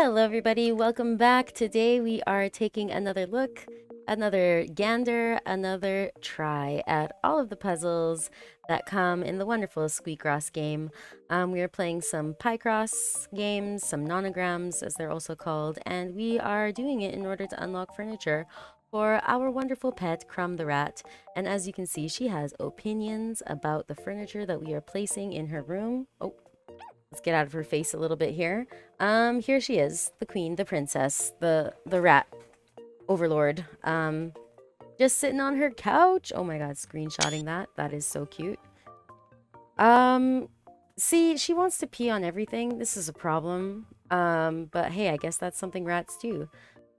Hello everybody, welcome back. Today we are taking another look, another gander, another try at all of the puzzles that come in the wonderful Squeakross game. We are playing some Picross games, some nonograms as they're also called, and we are doing it in order to unlock furniture for our wonderful pet, Crumb the Rat. And as you can see, she has opinions about the furniture that we are placing in her room. Oh, let's get out of her face a little bit here. Here she is, the queen, the princess, the rat overlord. Just sitting on her couch. Oh my god, screenshotting that. That is so cute. See, she wants to pee on everything. This is a problem. But hey, I guess that's something rats do.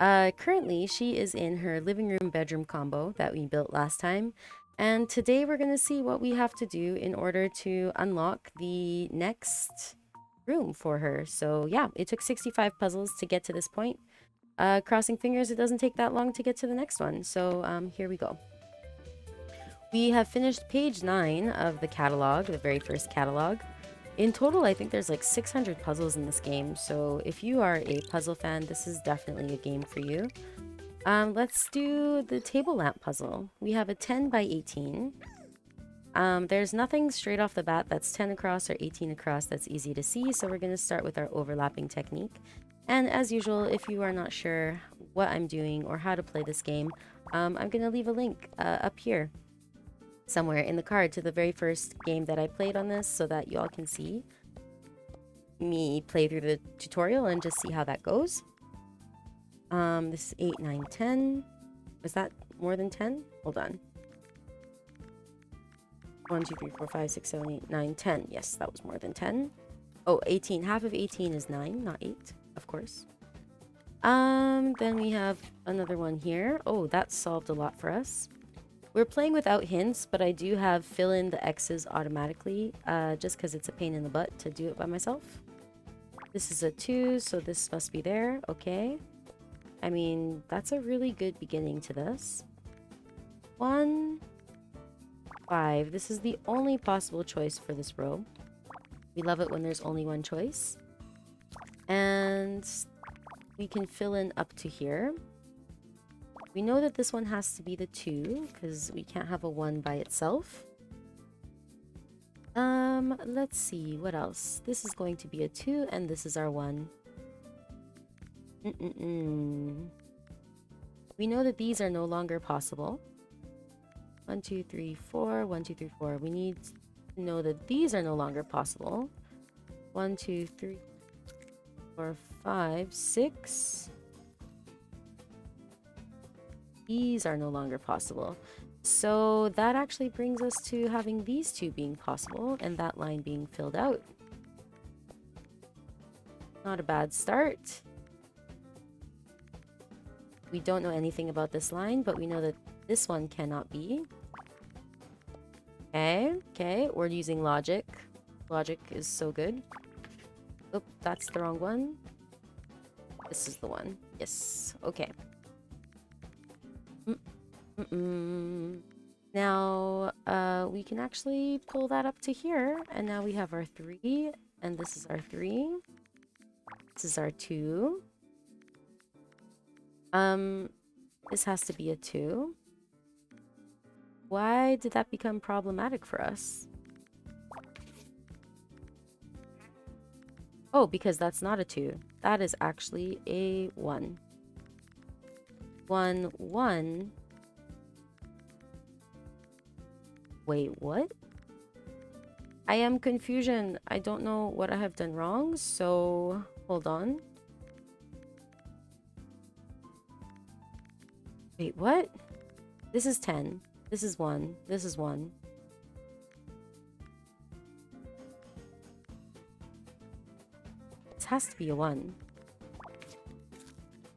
Currently, she is in her living room bedroom combo that we built last time. And today we're going to see what we have to do in order to unlock the next room for her. So yeah, it took 65 puzzles to get to this point. Crossing fingers, it doesn't take that long to get to the next one. So here we go. We have finished page 9 of the catalog, the very first catalog. In total, I think there's like 600 puzzles in this game. So if you are a puzzle fan, this is definitely a game for you. Let's do the table lamp puzzle. We have a 10 by 18. There's nothing straight off the bat that's 10 across or 18 across that's easy to see, so we're going to start with our overlapping technique. And as usual, if you are not sure what I'm doing or how to play this game, I'm going to leave a link up here somewhere in the card to the very first game that I played on this so that you all can see me play through the tutorial and just see how that goes. This is 8, 9, 10. Was that more than 10? Hold on. 1, 2, 3, 4, 5, 6, 7, 8, 9, 10. Yes, that was more than 10. Oh, 18. Half of 18 is 9, not 8, of course. Then we have another one here. Oh, that solved a lot for us. We're playing without hints, but I do have fill in the X's automatically, just because it's a pain in the butt to do it by myself. This is a 2, so this must be there. Okay. I mean, that's a really good beginning to this. 1, 5. This is the only possible choice for this row. We love it when there's only one choice. And we can fill in up to here. We know that this one has to be the 2 because we can't have a 1 by itself. Let's see, what else? This is going to be a 2 and this is our 1. We know that these are no longer possible. 1, 2, 3, 4. 1, 2, 3, 4. We need to know that these are no longer possible. 1, 2, 3, 4, 5, 6. These are no longer possible. So that actually brings us to having these two being possible and that line being filled out. Not a bad start. We don't know anything about this line, but we know that this one cannot be. Okay, we're using logic. Logic is so good. Oh, that's the wrong one. This is the one. Yes, okay. Now, we can actually pull that up to here, and now we have our 3, and this is our 3. This is our 2. This has to be a 2. Why did that become problematic for us? Oh, because that's not a 2. That is actually a 1. 1, 1. Wait, what? I am confusion. I don't know what I have done wrong, so hold on. Wait, what? This is 10. This is 1. This is 1. This has to be a 1.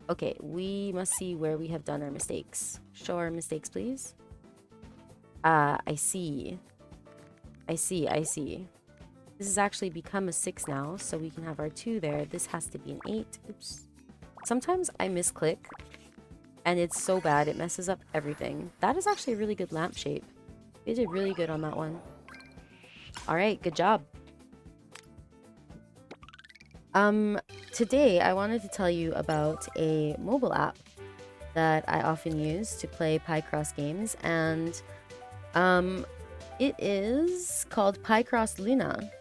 Okay, we must see where we have done our mistakes. Show our mistakes, please. I see. I see. This has actually become a 6 now, so we can have our 2 there. This has to be an 8. Oops. Sometimes I misclick, and it's so bad, it messes up everything. That is actually a really good lamp shape. You did really good on that one. Alright, good job. today I wanted to tell you about a mobile app that I often use to play Picross games, and um, it is called Picross Luna.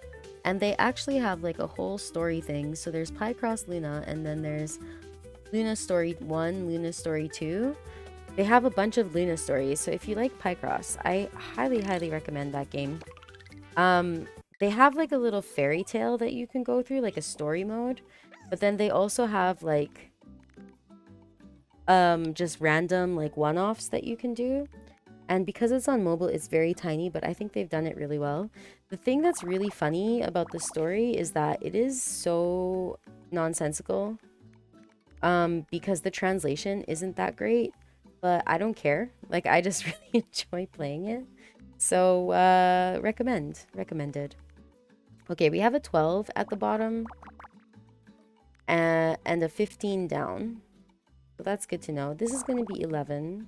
And they actually have like a whole story thing. So there's Picross Luna, and then there's Luna Story 1, Luna Story 2. They have a bunch of Luna stories. So if you like Picross, I highly, highly recommend that game. They have like a little fairy tale that you can go through, like a story mode. But then they also have like just random like one-offs that you can do. And because it's on mobile, it's very tiny, but I think they've done it really well. The thing that's really funny about the story is that it is so nonsensical. Because the translation isn't that great, but I don't care. Like, I just really enjoy playing it. So, recommended. Okay, we have a 12 at the bottom and a 15 down. So that's good to know. This is going to be 11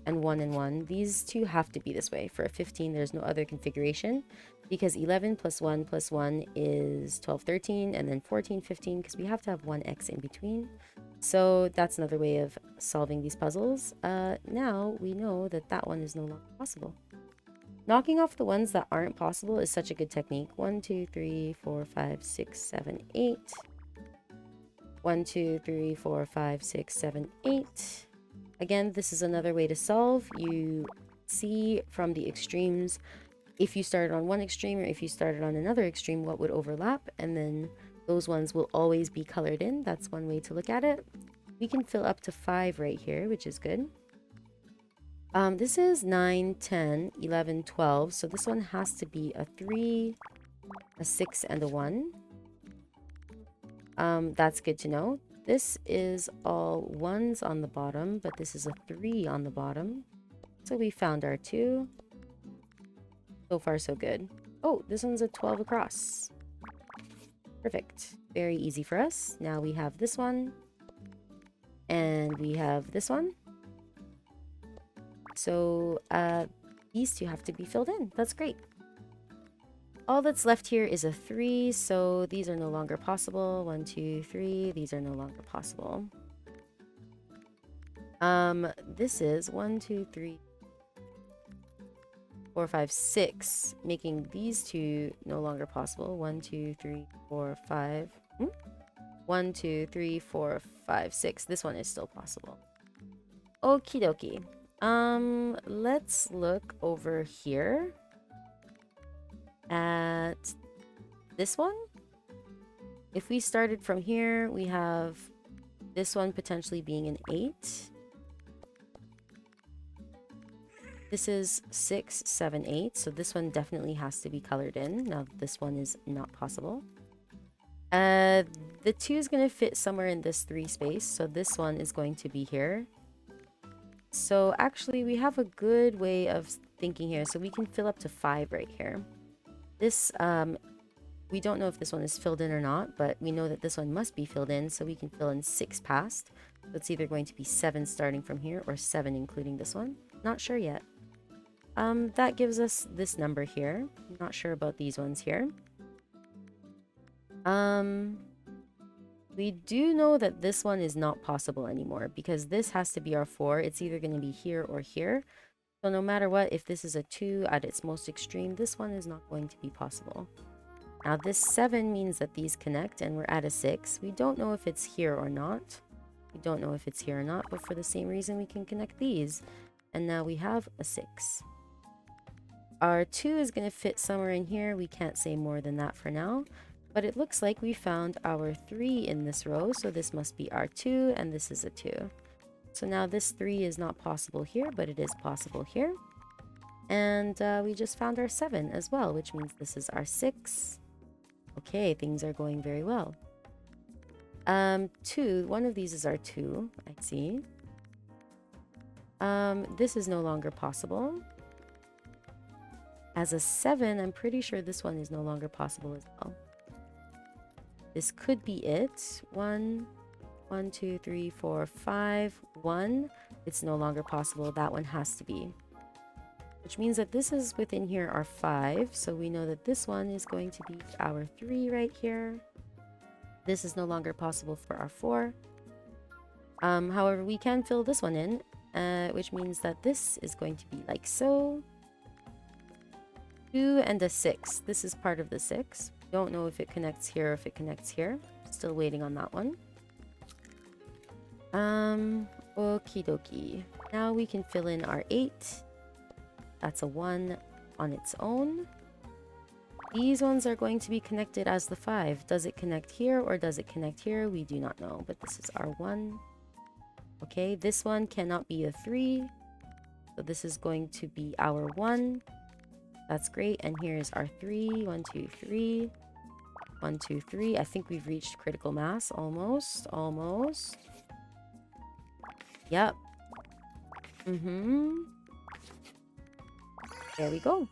and 1 and 1. These two have to be this way. For a 15, there's no other configuration because 11 plus 1 plus 1 is 12, 13, and then 14, 15, because we have to have one X in between. So that's another way of solving these puzzles. Now we know that that one is no longer possible. Knocking off the ones that aren't possible is such a good technique. 1, 2, 3, 4, 5, 6, 7, 8. 1, 2, 3, 4, 5, 6, 7, 8. Again, this is another way to solve. You see from the extremes, if you started on one extreme or if you started on another extreme, what would overlap, and then those ones will always be colored in. That's one way to look at it. We can fill up to 5 right here, which is good. This is 9, 10, 11, 12. So this one has to be a 3, a 6, and a 1. That's good to know. This is all 1s on the bottom, but this is a 3 on the bottom. So we found our 2. So far, so good. Oh, this one's a 12 across. Perfect. Very easy for us. Now we have this one. And we have this one. So these two have to be filled in. That's great. All that's left here is a 3, so these are no longer possible. 1, 2, 3. These are no longer possible. This is 1, 2, 3, 4, 5, 6, making these two no longer possible. 1, 2, 3, 4, 5. 1, 2, 3, 4, 5, 6. This one is still possible. Okie dokie. Let's look over here at this one. If we started from here, we have this one potentially being an 8. This is 6, 7, 8. So this one definitely has to be colored in. Now this one is not possible. The 2 is going to fit somewhere in this 3 space. So this one is going to be here. So actually we have a good way of thinking here. So we can fill up to 5 right here. This, we don't know if this one is filled in or not, but we know that this one must be filled in. So we can fill in 6 past. So it's either going to be 7 starting from here or 7 including this one. Not sure yet. That gives us this number here. I'm not sure about these ones here. We do know that this one is not possible anymore because this has to be our 4. It's either going to be here or here. So no matter what, if this is a 2 at its most extreme, this one is not going to be possible. Now this 7 means that these connect and we're at a 6. We don't know if it's here or not. We don't know if it's here or not, but for the same reason we can connect these. And now we have a 6. Our 2 is going to fit somewhere in here. We can't say more than that for now. But it looks like we found our 3 in this row. So this must be our 2 and this is a 2. So now this 3 is not possible here, but it is possible here. And we just found our 7 as well, which means this is our 6. Okay, things are going very well. 2, one of these is our 2, I see. This is no longer possible. As a 7, I'm pretty sure this one is no longer possible as well. This could be it. 1, 2, 3, 4, 5, 1. It's no longer possible. That one has to be. Which means that this is within here our 5. So we know that this one is going to be our 3 right here. This is no longer possible for our 4. However, we can fill this one in, which means that this is going to be like so. 2 and a 6. This is part of the 6. Don't know if it connects here or if it connects here. Still waiting on that one. Okie dokie. Now we can fill in our 8. That's a 1 on its own. These ones are going to be connected as the 5. Does it connect here or does it connect here? We do not know, but this is our 1. Okay, this one cannot be a 3. So this is going to be our 1. That's great. And here's our 3. 1, 2, 3. 1, 2, 3. I think we've reached critical mass. Almost. Almost. Yep. There we go.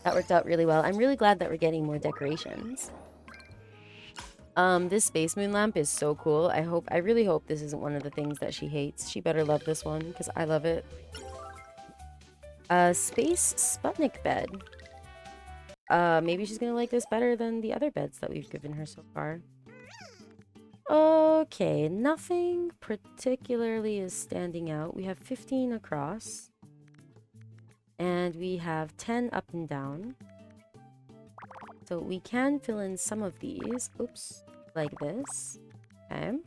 That worked out really well. I'm really glad that we're getting more decorations. This space moon lamp is so cool. I really hope this isn't one of the things that she hates. She better love this one because I love it. Space Sputnik bed. Maybe she's gonna like this better than the other beds that we've given her so far. Okay, nothing particularly is standing out. We have 15 across. And we have 10 up and down. So we can fill in some of these. Oops. Like this. Okay.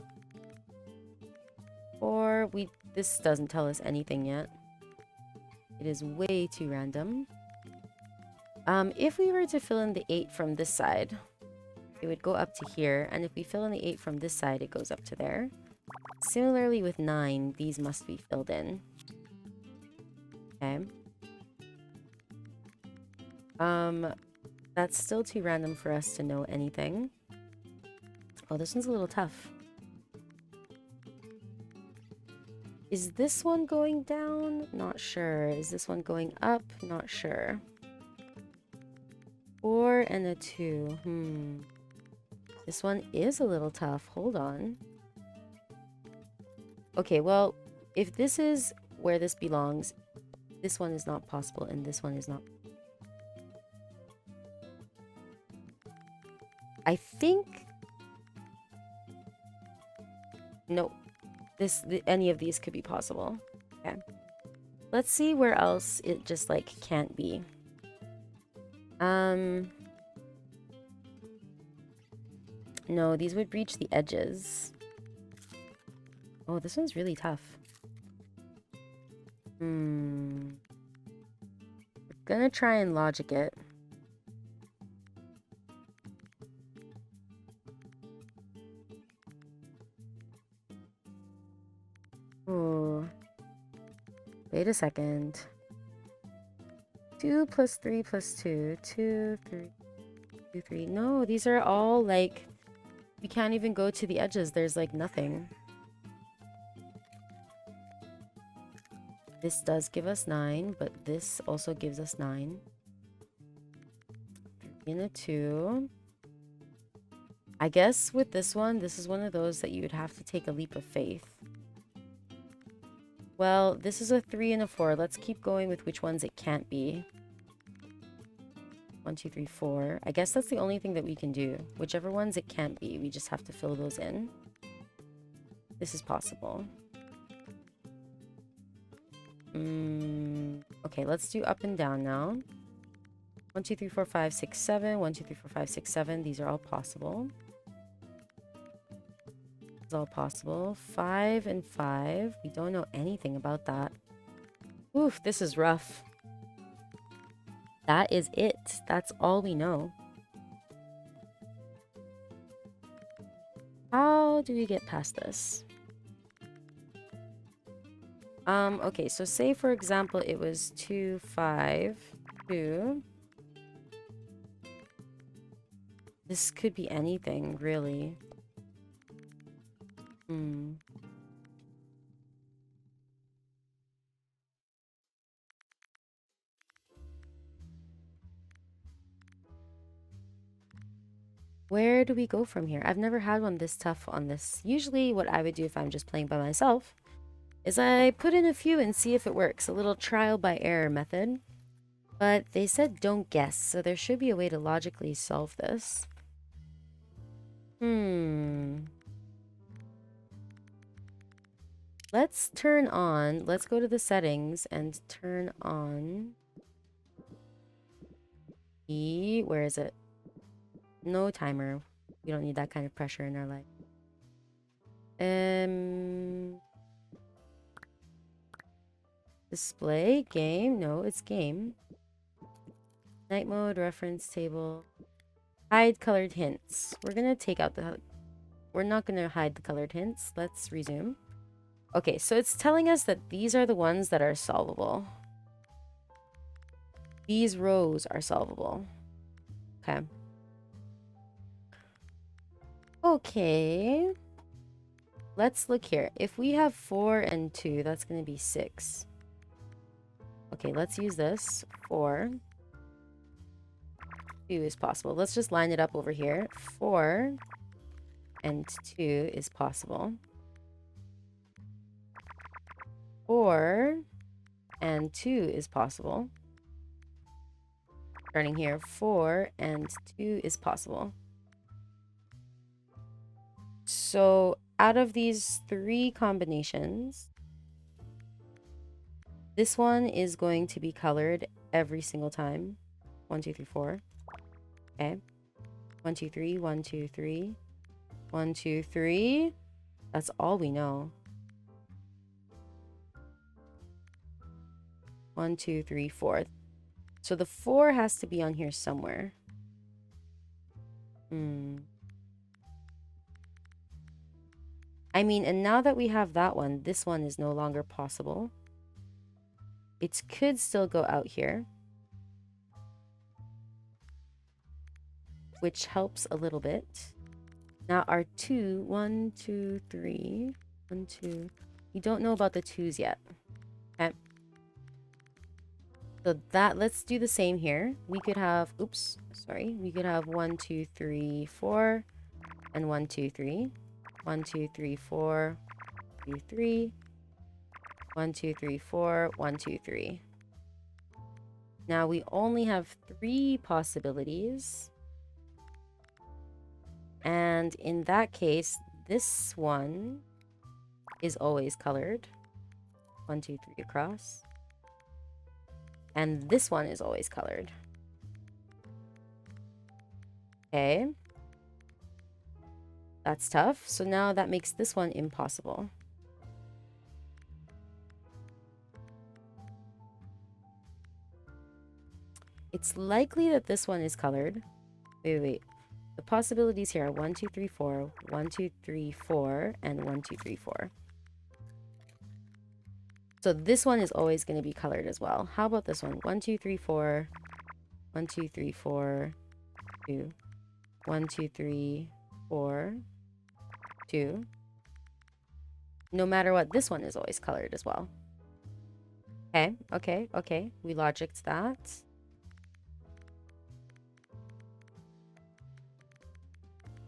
Or this doesn't tell us anything yet. It is way too random. If we were to fill in the 8 from this side, it would go up to here. And if we fill in the 8 from this side, it goes up to there. Similarly with 9, these must be filled in. Okay. That's still too random for us to know anything. Oh, this one's a little tough. Is this one going down? Not sure. Is this one going up? Not sure. 4 and a 2. This one is a little tough. Hold on. Okay, well, if this is where this belongs, this one is not possible and this one is not. I think... No. Any of these could be possible. Okay. Let's see where else it just, like, can't be. No, these would breach the edges. Oh, this one's really tough. We're gonna try and logic it. Oh, wait a second. 2 plus 3 plus 2. 2, 3, 2, 3. No, these are all like... We can't even go to the edges. There's like nothing. This does give us 9, but this also gives us 9. 3 and a 2. I guess with this one, this is one of those that you would have to take a leap of faith. Well, this is a 3 and a 4. Let's keep going with which ones it can't be. 1, 2, 3, 4. I guess that's the only thing that we can do. Whichever ones it can't be, we just have to fill those in. This is possible. Okay, let's do up and down now. 1, 2, 3, 4, 5, 6, 7. 1, 2, 3, 4, 5, 6, 7. These are all possible. It's all possible. 5 and 5. We don't know anything about that. Oof, this is rough. That is it. That's all we know. How do we get past this? Okay, so say for example it was 2, 5, 2. This could be anything, really. Where do we go from here? I've never had one this tough on this. Usually what I would do if I'm just playing by myself is I put in a few and see if it works. A little trial by error method. But they said don't guess, so there should be a way to logically solve this. Let's turn on, let's go to the settings and turn on the, where is it? No timer. We don't need that kind of pressure in our life. Display, game, no, it's game. Night mode, reference table. Hide colored hints. We're gonna take out the, we're not gonna hide the colored hints. Let's resume. Okay, so it's telling us that these are the ones that are solvable. These rows are solvable. Okay. Okay. Let's look here. If we have 4 and 2, that's going to be 6. Okay, let's use this. 4. 2 is possible. Let's just line it up over here. 4 and 2 is possible. 4 and 2 is possible. Starting here, 4 and 2 is possible. So out of these 3 combinations, this one is going to be colored every single time. 1, 2, 3, 4. Okay. 1, 2, 3, 1, 2, 3. 1, 2, 3. That's all we know. 1, 2, 3, 4. So the 4 has to be on here somewhere. I mean, and now that we have that one, this one is no longer possible. It could still go out here, which helps a little bit. Now our 2, 1, 2, 3, 1, 2. We don't know about the 2s yet. Okay. So that, let's do the same here. We could have, oops, sorry. We could have 1, 2, 3, 4, and 1, 2, 3. 1, 2, 3, 4, 2, 3. 1, 2, 3, 4, 1, 2, 3. Now we only have 3 possibilities. And in that case, this one is always colored. 1, 2, 3 across. And this one is always colored. Okay. That's tough. So now that makes this one impossible. It's likely that this one is colored. Wait. The possibilities here are 1, 2, 3, 4, 1, 2, 3, 4, and 1, 2, 3, 4. So this one is always going to be colored as well. How about this one? 1, 2, 3, 4, 1, 2, 3, 4, 2, 1, 2, 3, 4, 2. No matter what, this one is always colored as well. Okay. We logicked that.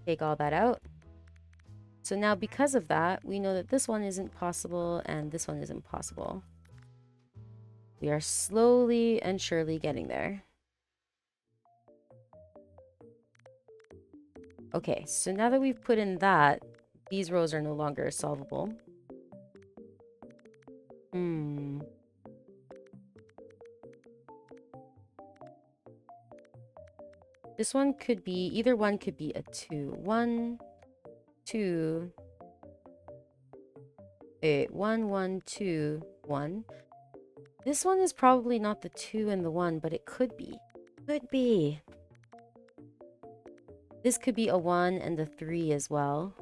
Take all that out. So now because of that, we know that this one isn't possible and this one isn't possible. We are slowly and surely getting there. Okay, so now that we've put in that, these rows are no longer solvable. This one could be, either one could be a 2. 1, 2. 1, 1, 2, 1. This one is probably not the 2 and the 1, but it could be. Could be. This could be a 1 and a 3 as well.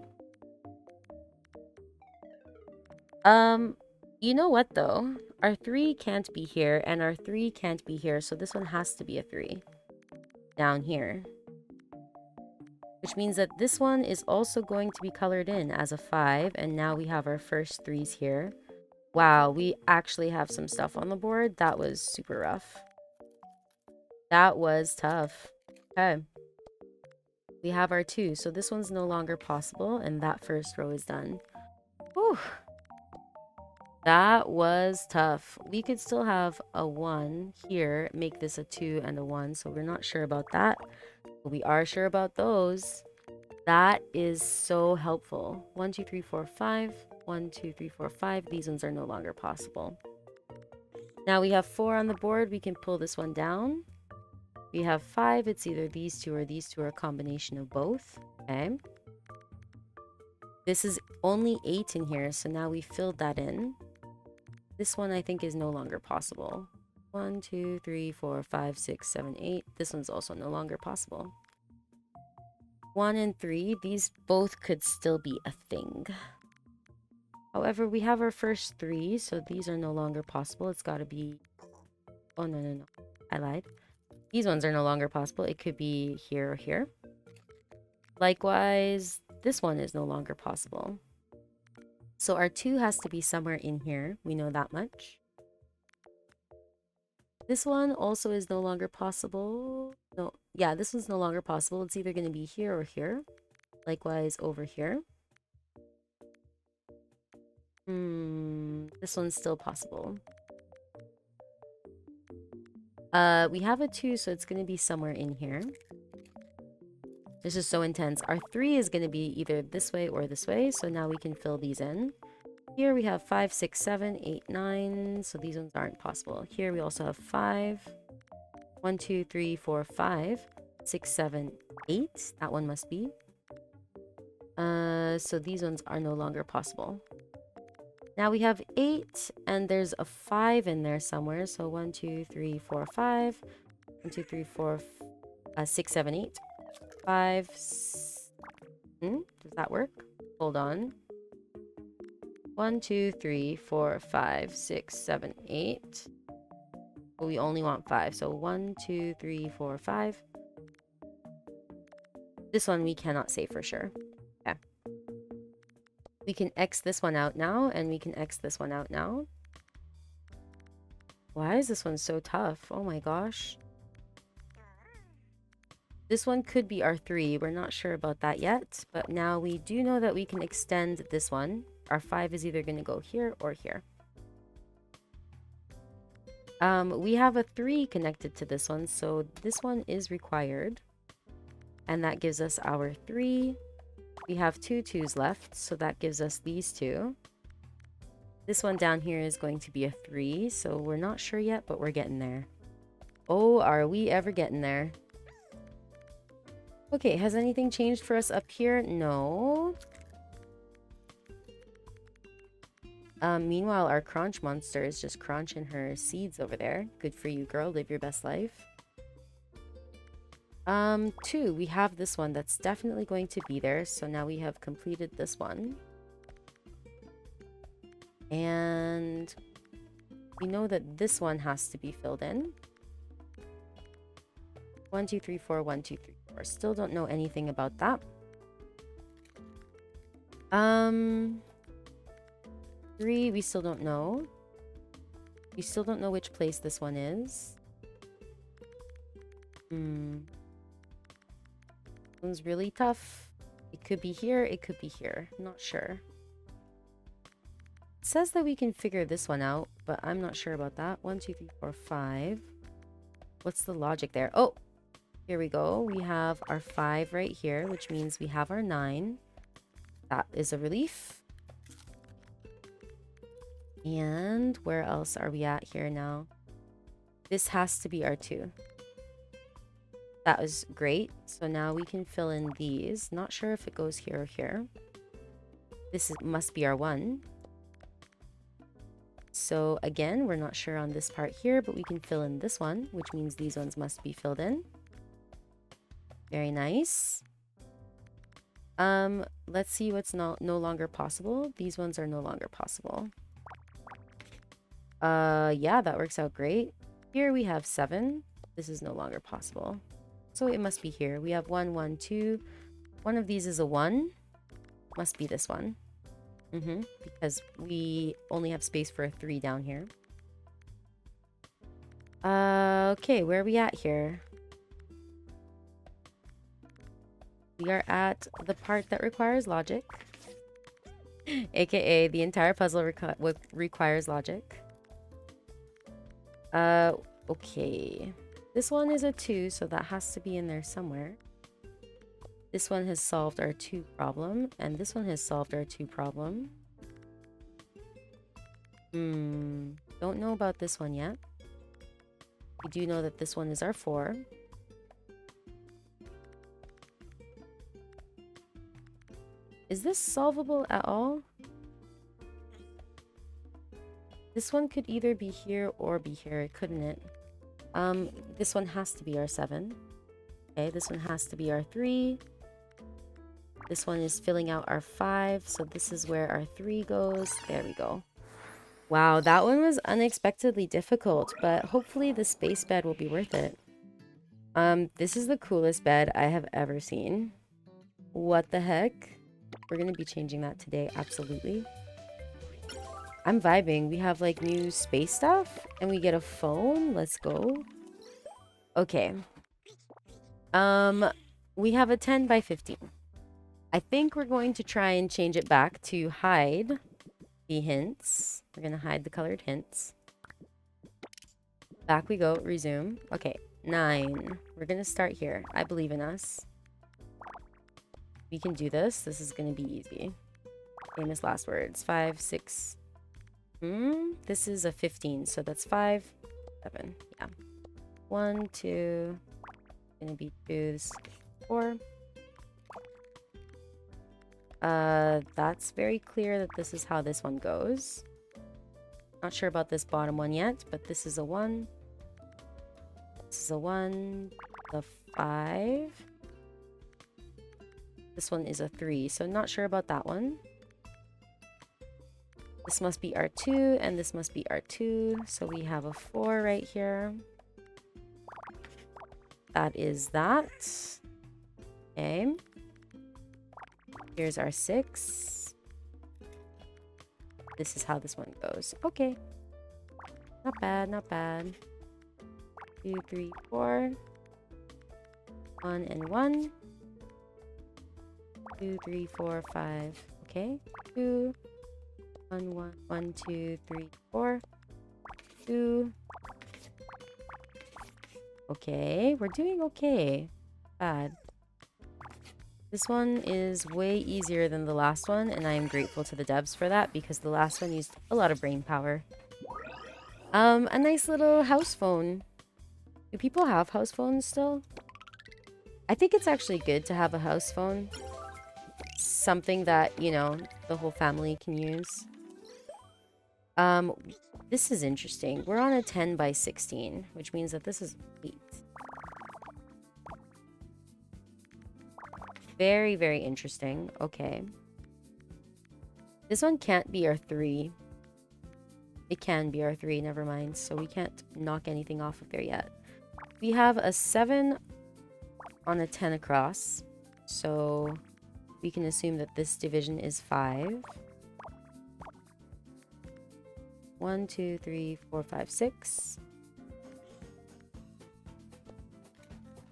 You know what though? Our 3 can't be here and our 3 can't be here, so this one has to be a 3. Down here. Which means that this one is also going to be colored in as a 5, and now we have our first 3s here. Wow, we actually have some stuff on the board. That was super rough. That was tough. Okay. We have our 2, so this one's no longer possible, and that first row is done. Whew. That was tough. We could still have a 1 here, make this a 2 and a 1, so we're not sure about that. But we are sure about those. That is so helpful. 1, 2, 3, 4, 5. 1, 2, 3, 4, 5. These ones are no longer possible. Now we have 4 on the board. We can pull this one down. We have 5. It's either these two, or a combination of both. Okay. This is only 8 in here, so now we filled that in. This one I think is no longer possible. 1, 2, 3, 4, 5, 6, 7, 8. This one's also no longer possible. 1 and 3, these both could still be a thing. However, we have our first 3, so these are no longer possible. It's got to be... Oh, no. I lied. These ones are no longer possible. It could be here or here. Likewise, this one is no longer possible. So our 2 has to be somewhere in here. We know that much. This one also is no longer possible. No, yeah, this one's no longer possible. It's either going to be here or here. Likewise, over here. This one's still possible. We have a 2, so it's going to be somewhere in here. This is so intense. Our 3 is going to be either this way or this way, so now we can fill these in. Here we have 5, 6, 7, 8, 9, so these ones aren't possible. Here we also have 5. 1, 2, 3, 4, 5, 6, 7, 8. That one must be. So these ones are no longer possible. Now we have 8, and there's a 5 in there somewhere. So 1, 2, 3, 4, 5. 1, 2, 3, 4, 6, 7, 8. 5. Does that work? Hold on. 1, 2, 3, 4, 5, 6, 7, 8. But we only want 5. So 1, 2, 3, 4, 5. This one we cannot say for sure. Okay. We can X this one out now, and we can X this one out now. Why is this one so tough? Oh my gosh. This one could be our 3. We're not sure about that yet, but now we do know that we can extend this one. Our 5 is either going to go here or here. We have a 3 connected to this one, so this one is required. And that gives us our 3. We have 2 2s left, so that gives us these 2. This one down here is going to be a 3, so we're not sure yet, but we're getting there. Oh, are we ever getting there? Okay, has anything changed for us up here? No. Meanwhile, our crunch monster is just crunching her seeds over there. Good for you, girl. Live your best life. 2, we have this one that's definitely going to be there. So now we have completed this one. And we know that this one has to be filled in. 1, 2, 3, 4, 1, 2, 3, 4. Still don't know anything about that. 3, we still don't know. We still don't know which place this one is. This one's really tough. It could be here, it could be here. I'm not sure. It says that we can figure this one out, but I'm not sure about that. 1, 2, 3, 4, 5. What's the logic there? Oh, here we go. We have our 5 right here, which means we have our 9. That is a relief. And where else are we at here now? This has to be our 2. That was great. So now we can fill in these. Not sure if it goes here or here. Must be our 1. So again, we're not sure on this part here, but we can fill in this one, which means these ones must be filled in. Very nice. Let's see what's no longer possible. These ones are no longer possible. Yeah, that works out great. Here we have 7. This is no longer possible. So it must be here. We have 1, 1, 2. One of these is a 1. Must be this one. Because we only have space for a 3 down here. Okay, where are we at here? We are at the part that requires logic. AKA the entire puzzle requires logic. Okay. This one is a 2, so that has to be in there somewhere. This one has solved our 2 problem, and this one has solved our 2 problem. Don't know about this one yet. We do know that this one is our 4. Is this solvable at all? This one could either be here or be here, couldn't it? This one has to be our 7. Okay, this one has to be our 3. This one is filling out our 5, so this is where our 3 goes. There we go. Wow, that one was unexpectedly difficult, but hopefully the space bed will be worth it. This is the coolest bed I have ever seen. What the heck? We're gonna be changing that today, absolutely. I'm vibing. We have like new space stuff and we get a phone. Let's go. Okay. We have a 10 by 15. I think we're going to try and change it back to hide the hints. We're going to hide the colored hints. Back we go. Resume. Okay. 9. We're going to start here. I believe in us. We can do this. This is going to be easy. Famous last words. 5, 6. This is a 15. So that's 5, 7. Yeah. 1, 2. Gonna be 2, 4. That's very clear that this is how this one goes. Not sure about this bottom one yet, but this is a 1. This is a 1. The 5. This one is a 3, so not sure about that one. This must be our 2, and this must be our 2, so we have a 4 right here. That is that. Okay. Here's our 6. This is how this one goes. Okay. Not bad, not bad. 2, 3, 4. 1 and 1. 2, 3, 4, 5. Okay. 2. 1, 1, 1, 2, 3, 4. 2. Okay, we're doing okay. Bad. This one is way easier than the last one, and I am grateful to the devs for that because the last one used a lot of brain power. A nice little house phone. Do people have house phones still? I think it's actually good to have a house phone. Something that, you know, the whole family can use. This is interesting. We're on a 10 by 16, which means that this is 8. Very, very interesting. Okay. This one can't be our 3. It can be our 3, never mind. So we can't knock anything off of there yet. We have a 7 on a 10 across. So we can assume that this division is 5. 1, 2, 3, 4, 5, 6.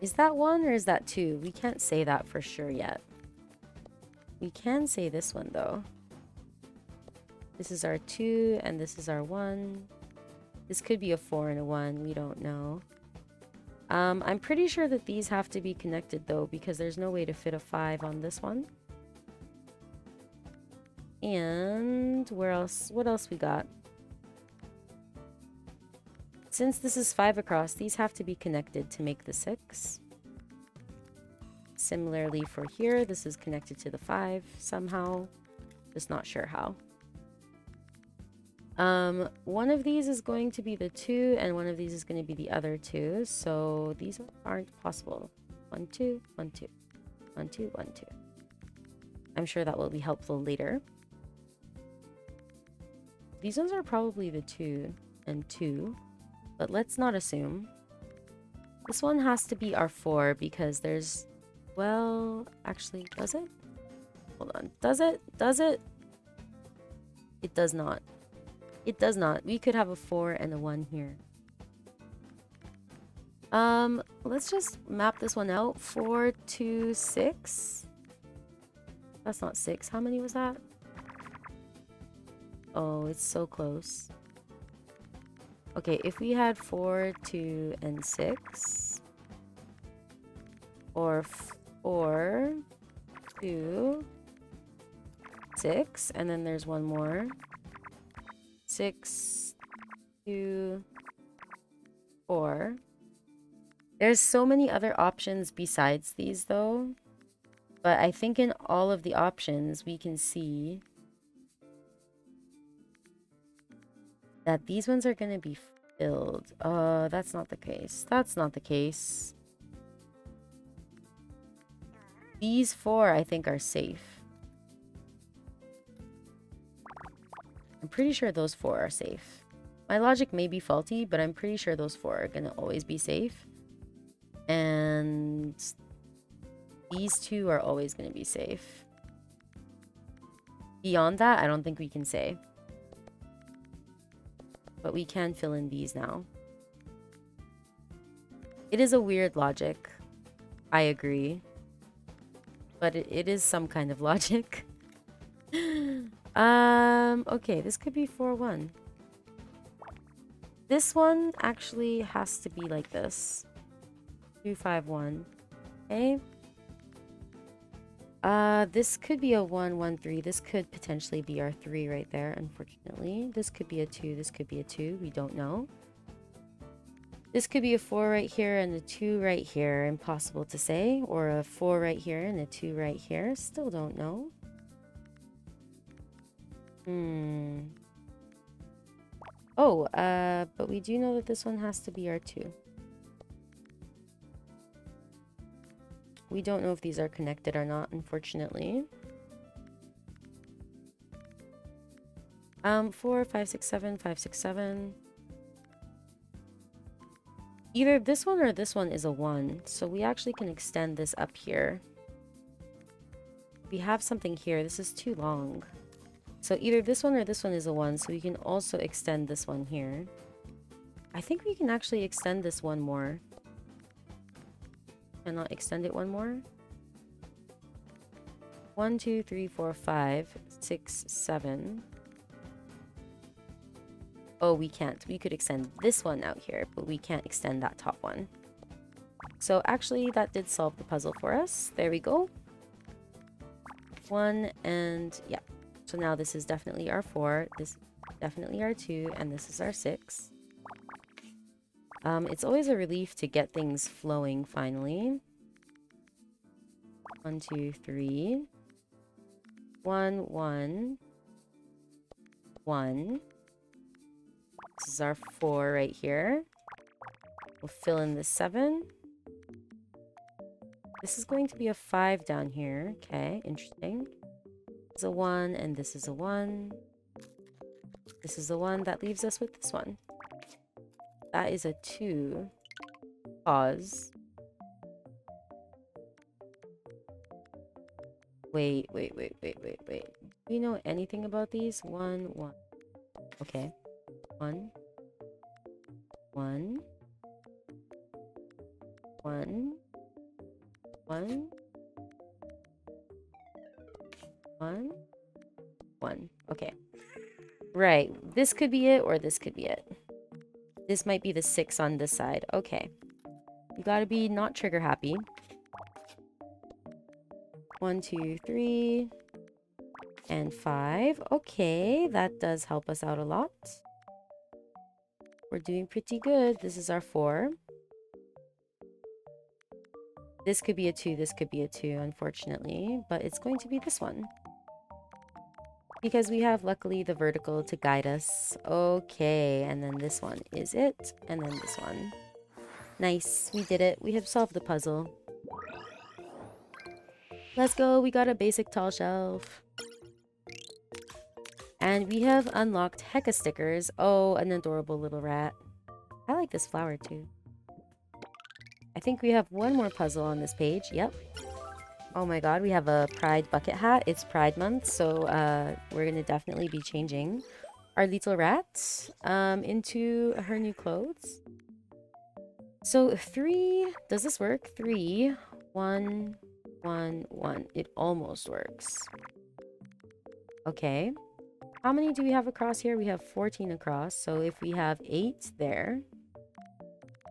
Is that 1 or is that 2? We can't say that for sure yet. We can say this one though. This is our 2 and this is our 1. This could be a 4 and a 1. We don't know. I'm pretty sure that these have to be connected though because there's no way to fit a 5 on this one. And where else? What else we got? Since this is 5 across, these have to be connected to make the 6. Similarly for here, this is connected to the 5 somehow. Just not sure how. One of these is going to be the 2, and one of these is going to be the other 2. So these aren't possible. 1, 2, 1, 2. 1, 2, 1, 2. I'm sure that will be helpful later. These ones are probably the 2 and 2. But let's not assume. This one has to be our 4 because there's... Well, actually, does it? Hold on. Does it? Does it? It does not. It does not. We could have a 4 and a 1 here. Let's just map this one out. 4, 2, 6. That's not 6. How many was that? Oh, it's so close. Okay, if we had 4, 2, and 6, or 4, 2, 6, and then there's one more. 6, 2, 4. There's so many other options besides these though, but I think in all of the options we can see that these ones are going to be filled. That's not the case. That's not the case. These 4 I think are safe. I'm pretty sure those 4 are safe. My logic may be faulty, but I'm pretty sure those 4 are going to always be safe. And these 2 are always going to be safe. Beyond that, I don't think we can say. But we can fill in these now. It is a weird logic. I agree. But it is some kind of logic. Okay, this could be 4-1. This one actually has to be like this. 2-5-1. Okay. This could be a 1-1-3. This could potentially be our 3 right there, unfortunately. This could be a 2. This could be a 2. We don't know. This could be a 4 right here and a 2 right here. Impossible to say. Or a 4 right here and a 2 right here. Still don't know. Oh, but we do know that this one has to be our 2. We don't know if these are connected or not, unfortunately. 4, 5, 6, 7, 5, 6, 7. Either this one or this one is a 1. So we actually can extend this up here. We have something here. This is too long. So either this one or this one is a 1. So we can also extend this one here. I think we can actually extend this one more. Cannot extend it one more. 1, 2, 3, 4, 5, 6, 7. Oh, we can't. We could extend this one out here, but we can't extend that top one. So actually, that did solve the puzzle for us. There we go. 1 and yeah. So now this is definitely our 4. This is definitely our 2, and this is our 6. It's always a relief to get things flowing finally. 1, 2, 3. 1, 1. 1. This is our 4 right here. We'll fill in the 7. This is going to be a 5 down here. Okay, interesting. This is a 1, and this is a 1. This is the 1 that leaves us with this one. That is a 2. Pause. Wait. Do you know anything about these? 1, 1. Okay. 1. 1. 1. 1. 1. 1. Okay. Right. This could be it, or this could be it. This might be the 6 on this side. Okay. You gotta be not trigger happy. 1, 2, 3. And 5. Okay, that does help us out a lot. We're doing pretty good. This is our 4. This could be a 2. This could be a 2, unfortunately. But it's going to be this one. Because we have, luckily, the vertical to guide us. Okay, and then this one is it. And then this one. Nice, we did it. We have solved the puzzle. Let's go, we got a basic tall shelf. And we have unlocked Heka stickers. Oh, an adorable little rat. I like this flower too. I think we have one more puzzle on this page. Yep. Oh my god, we have a Pride bucket hat. It's Pride month, so we're gonna definitely be changing our little rat into her new clothes. So 3, does this work? 3, 1, 1, 1. It almost works. Okay. How many do we have across here? We have 14 across. So if we have 8 there,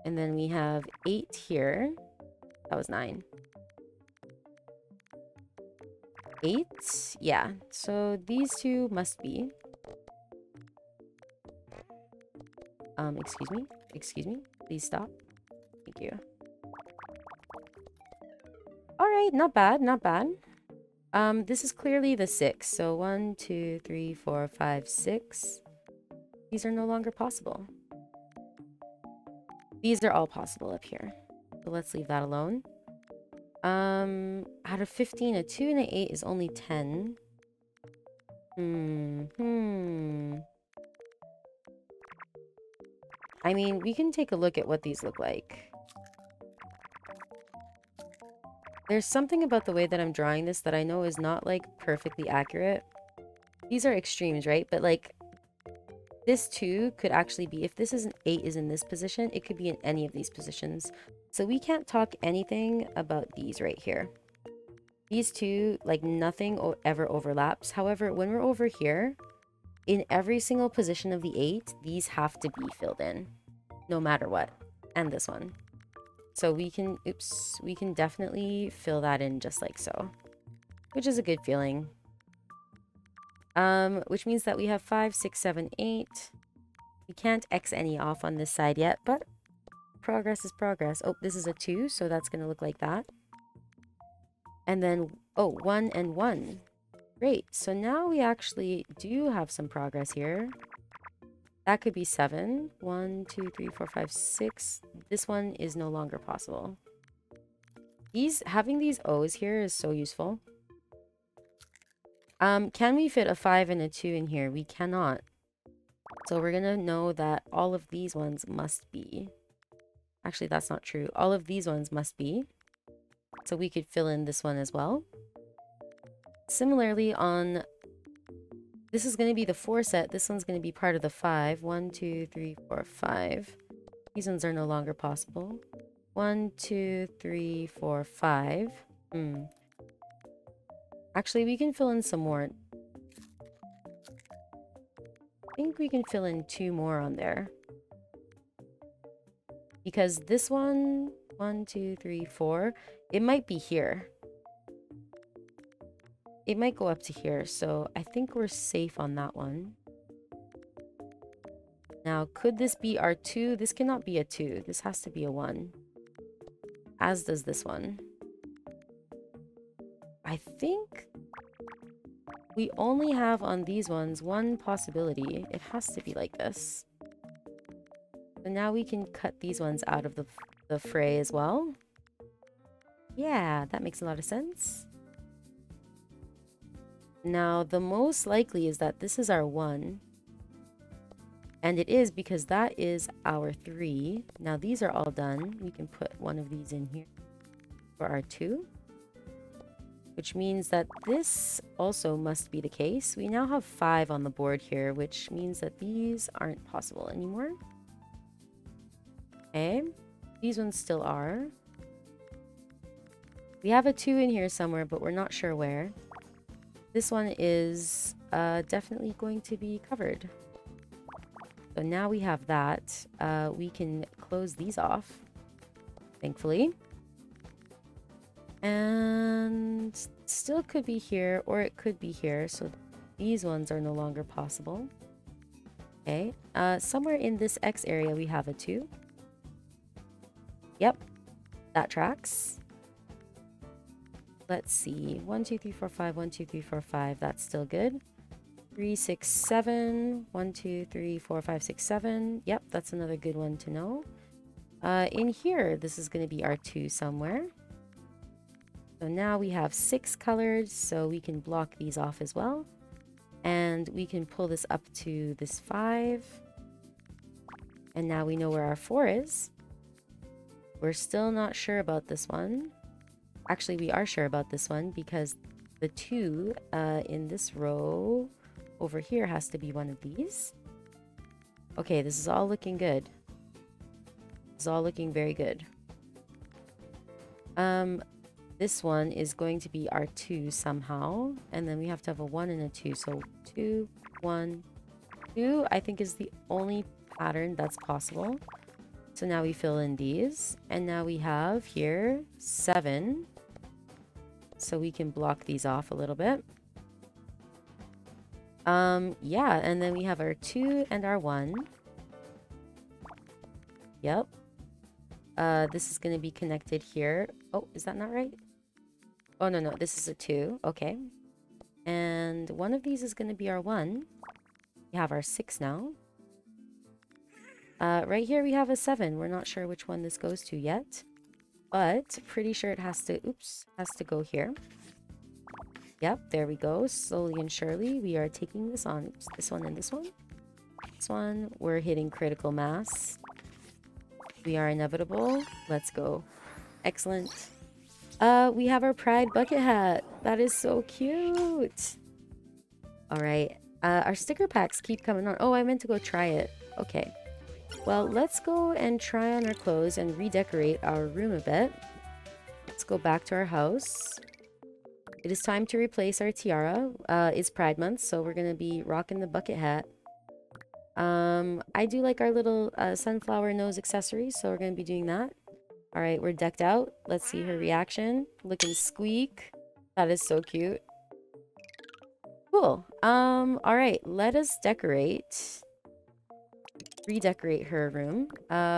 and then we have 8 here, that was 9. 8. Yeah, so these two must be. Excuse me. Excuse me. Please stop. Thank you. All right, not bad, not bad. This is clearly the 6. So 1, 2, 3, 4, 5, 6. These are no longer possible. These are all possible up here. So let's leave that alone. Out of 15, a 2 and an 8 is only 10. I mean, we can take a look at what these look like. There's something about the way that I'm drawing this that I know is not, like, perfectly accurate. These are extremes, right? But, like, this 2 could actually be, if this is an 8 is in this position, it could be in any of these positions. So we can't talk anything about these right here. These two, like, nothing ever overlaps. However, when we're over here, in every single position of the 8, these have to be filled in, no matter what. And this one. So we can, we can definitely fill that in just like so. Which is a good feeling. Which means that we have 5, 6, 7, 8. We can't X any off on this side yet, but progress is progress. Oh, this is a 2, so that's going to look like that. And then, oh, 1 and 1. Great. So now we actually do have some progress here. That could be 7. 1, 2, 3, 4, 5, 6. This one is no longer possible. Having these O's here is so useful. Can we fit a 5 and a 2 in here? We cannot. So we're gonna know that all of these ones must be. Actually, that's not true. All of these ones must be. So we could fill in this one as well. Similarly, on this is going to be the 4 set. This one's going to be part of the 5. 1, 2, 3, 4, 5. These ones are no longer possible. 1, 2, 3, 4, 5. Actually, we can fill in some more. I think we can fill in 2 more on there. Because this one, 1, 2, 3, 4, it might be here. It might go up to here, so I think we're safe on that one. Now, could this be our 2? This cannot be a 2. This has to be a 1. As does this one. I think we only have on these ones one possibility. It has to be like this. So now we can cut these ones out of the fray as well. Yeah, that makes a lot of sense. Now, the most likely is that this is our 1. And it is because that is our 3. Now, these are all done. We can put one of these in here for our 2. Which means that this also must be the case. We now have 5 on the board here, which means that these aren't possible anymore. Okay. These ones still are. We have a 2 in here somewhere, but we're not sure where. This one is definitely going to be covered. So now we have that. We can close these off, thankfully. And still could be here, or it could be here. So these ones are no longer possible. Okay. Somewhere in this X area, we have a 2. Yep. That tracks. Let's see. 1, 2, 3, 4, 5. 1, 2, 3, 4, 5. That's still good. 3, 6, 7. 1, 2, 3, 4, 5, 6, 7. Yep, that's another good one to know. In here, this is going to be our 2 somewhere. So now we have 6 colors, so we can block these off as well. And we can pull this up to this 5. And now we know where our 4 is. We're still not sure about this one. Actually, we are sure about this one because the 2 in this row over here has to be one of these. Okay, this is all looking good. This is all looking very good. This one is going to be our 2 somehow. And then we have to have a 1 and a 2. So 2, 1, 2, I think is the only pattern that's possible. So now we fill in these. And now we have here 7. so we can block these off a little bit. Yeah, and then we have our 2 and our 1. Yep. This is going to be connected here. Oh, is that not right? Oh, no, this is a 2. Okay. And one of these is going to be our 1. We have our 6 now. Right here we have a 7. We're not sure which one this goes to yet. But pretty sure it has to, has to go here. Yep, there we go. Slowly and surely, we are taking this on. Oops, this one and this one. This one, we're hitting critical mass. We are inevitable. Let's go. Excellent. We have our Pride bucket hat. That is so cute. All right. Our sticker packs keep coming on. Oh, I meant to go try it. Okay. Well, let's go and try on our clothes and redecorate our room a bit. Let's go back to our house. It is time to replace our tiara. It's Pride Month, so we're going to be rocking the bucket hat. I do like our little sunflower nose accessory, so we're going to be doing that. All right, we're decked out. Let's see her reaction. Looking squeak. That is so cute. Cool. All right, let us redecorate her room.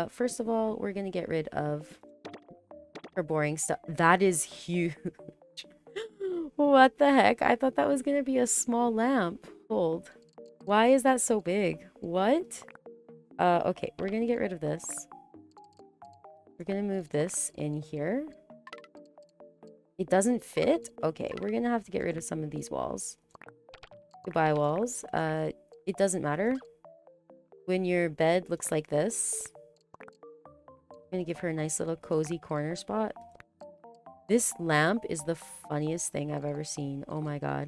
First of all, we're going to get rid of her boring stuff. That is huge. What the heck? I thought that was going to be a small lamp. Hold. Why is that so big? What? Okay, we're going to get rid of this. We're going to move this in here. It doesn't fit? Okay, we're going to have to get rid of some of these walls. Goodbye, walls. It doesn't matter. When your bed looks like this, I'm going to give her a nice little cozy corner spot. This lamp is the funniest thing I've ever seen. Oh my god.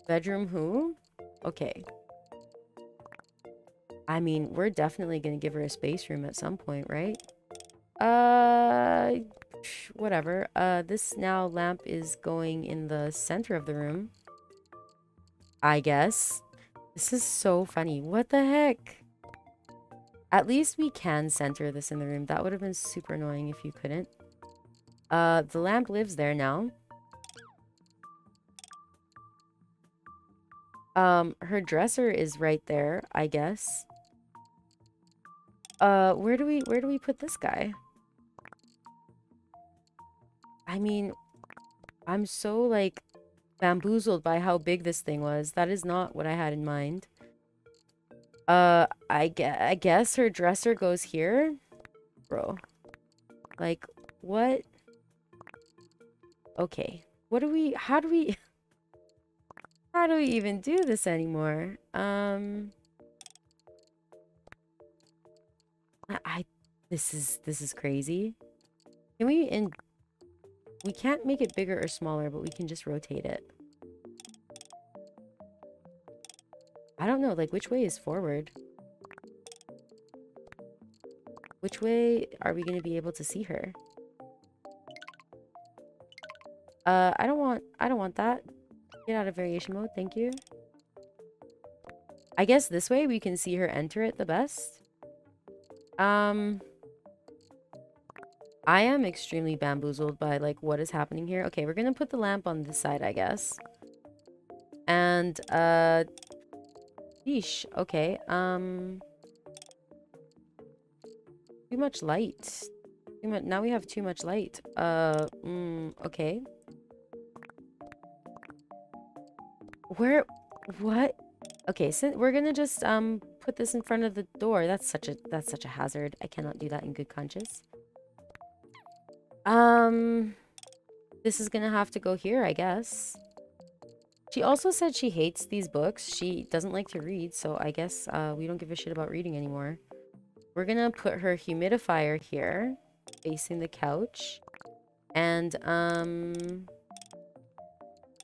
Bedroom who? Okay. I mean, we're definitely gonna give her a space room at some point, right? Whatever. This now lamp is going in the center of the room, I guess. This is so funny. What the heck? At least we can center this in the room. That would have been super annoying if you couldn't. The lamp lives there now. Her dresser is right there, I guess. Where do we put this guy? I mean, I'm so, like, bamboozled by how big this thing was. That is not what I had in mind. I guess her dresser goes here? Bro. Like, what? Okay. How do we even do this anymore? This is crazy. Can we can't make it bigger or smaller, but we can just rotate it. I don't know, like, which way is forward? Which way are we going to be able to see her? I don't want that. Get out of variation mode, thank you. I guess this way we can see her enter it the best. I am extremely bamboozled by, like, what is happening here. Okay, we're gonna put the lamp on this side, I guess. And, yeesh, okay, too much light. Now we have too much light. Okay. What? Okay, so we're gonna just, put this in front of the door. That's such a hazard. I cannot do that in good conscience. This is gonna have to go here, I guess. She also said she hates these books. She doesn't like to read, so I guess, we don't give a shit about reading anymore. We're gonna put her humidifier here, facing the couch. And,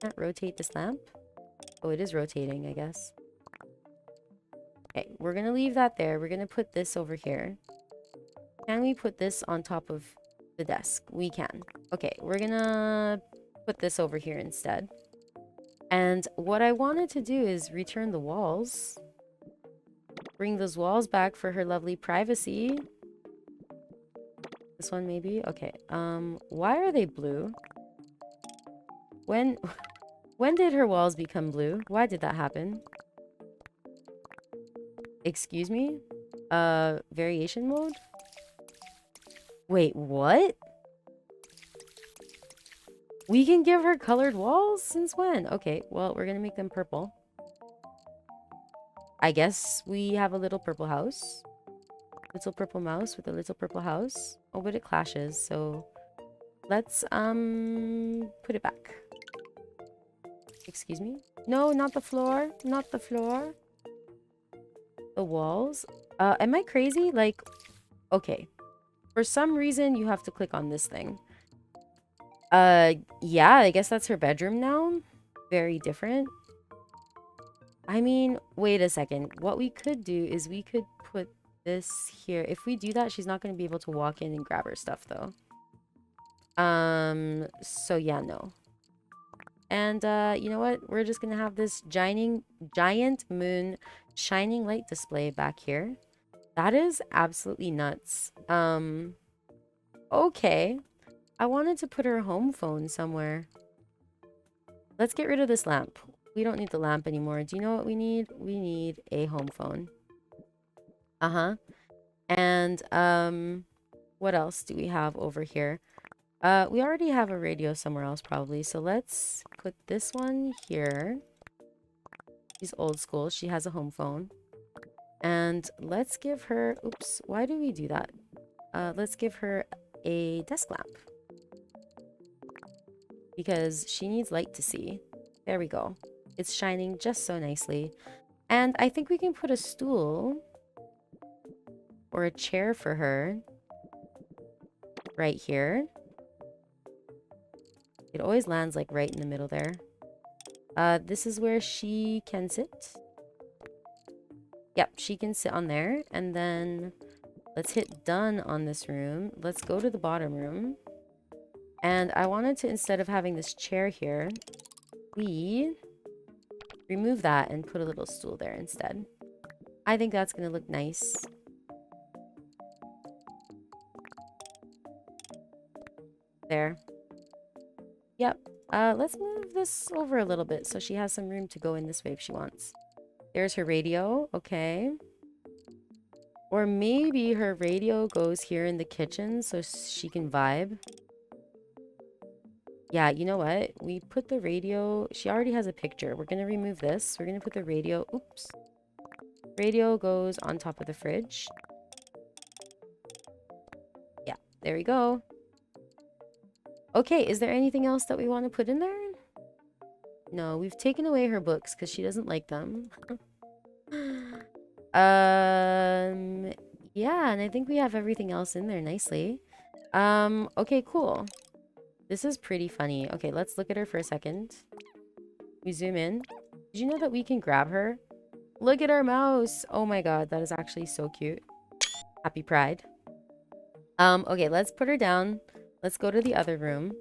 can't rotate this lamp? Oh, it is rotating, I guess. Okay, we're gonna leave that there. We're gonna put this over here. Can we put this on top of the desk? We can. Okay, we're gonna put this over here instead. And what I wanted to do is return the walls. Bring those walls back for her lovely privacy. This one maybe? Okay. Why are they blue? When when did her walls become blue? Why did that happen? Excuse me? Variation mode? Wait, what? We can give her colored walls? Since when? Okay, well, we're gonna make them purple. I guess we have a little purple house. Little purple mouse with a little purple house. Oh, but it clashes, so let's put it back. Excuse me? No, not the floor. Not the floor. The walls. Am I crazy? Like, okay. For some reason, you have to click on this thing. Yeah, I guess that's her bedroom now. Very different. I mean, wait a second. What we could do is we could put this here. If we do that, she's not going to be able to walk in and grab her stuff, though. So yeah, no. And, you know what? We're just going to have this giant moon shining light display back here. That is absolutely nuts. Okay. I wanted to put her home phone somewhere. Let's get rid of this lamp. We don't need the lamp anymore. Do you know what we need? We need a home phone. Uh-huh. And, what else do we have over here? We already have a radio somewhere else probably. So let's put this one here. She's old school. She has a home phone. And let's give her... Oops. Why do we do that? Let's give her a desk lamp. Because she needs light to see. There we go. It's shining just so nicely. And I think we can put a stool or a chair for her right here. It always lands like right in the middle there. This is where she can sit. Yep, she can sit on there. And then let's hit done on this room. Let's go to the bottom room. And I wanted to, instead of having this chair here, we remove that and put a little stool there instead. I think that's going to look nice. There. Yep. Let's move this over a little bit so she has some room to go in this way if she wants. There's her radio. Okay. Or maybe her radio goes here in the kitchen so she can vibe. Yeah, you know what? We put the radio... She already has a picture. We're going to remove this. We're going to put the radio... Oops. Radio goes on top of the fridge. Yeah, there we go. Okay, is there anything else that we want to put in there? No, we've taken away her books because she doesn't like them. Yeah, and I think we have everything else in there nicely. Okay, cool. This is pretty funny. Okay, let's look at her for a second. We zoom in. Did you know that we can grab her? Look at our mouse. Oh my god, that is actually so cute. Happy Pride. Okay, let's put her down. Let's go to the other room.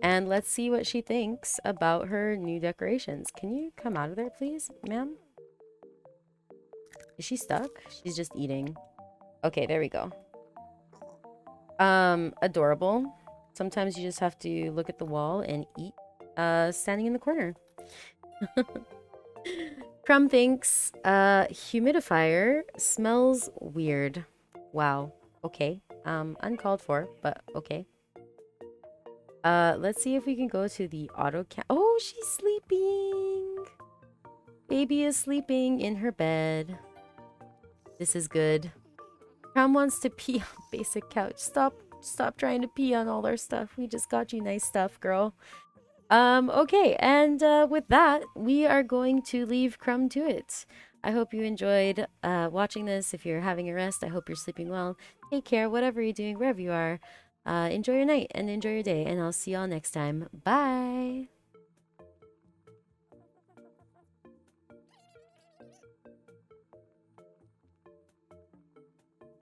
And let's see what she thinks about her new decorations. Can you come out of there, please, ma'am? Is she stuck? She's just eating. Okay, there we go. Adorable. Sometimes you just have to look at the wall and eat, standing in the corner. Crumb thinks, humidifier smells weird. Wow. Okay. Uncalled for, but okay. Let's see if we can go to the auto cam. Oh, she's sleeping. Baby is sleeping in her bed. This is good. Crumb wants to pee on basic couch. Stop trying to pee on all our stuff. We just got you nice stuff, girl. Okay, and with that, we are going to leave Crumb to it. I hope you enjoyed watching this. If you're having a rest, I hope you're sleeping well. Take care, whatever you're doing, wherever you are. Enjoy your night and enjoy your day, and I'll see y'all next time. Bye!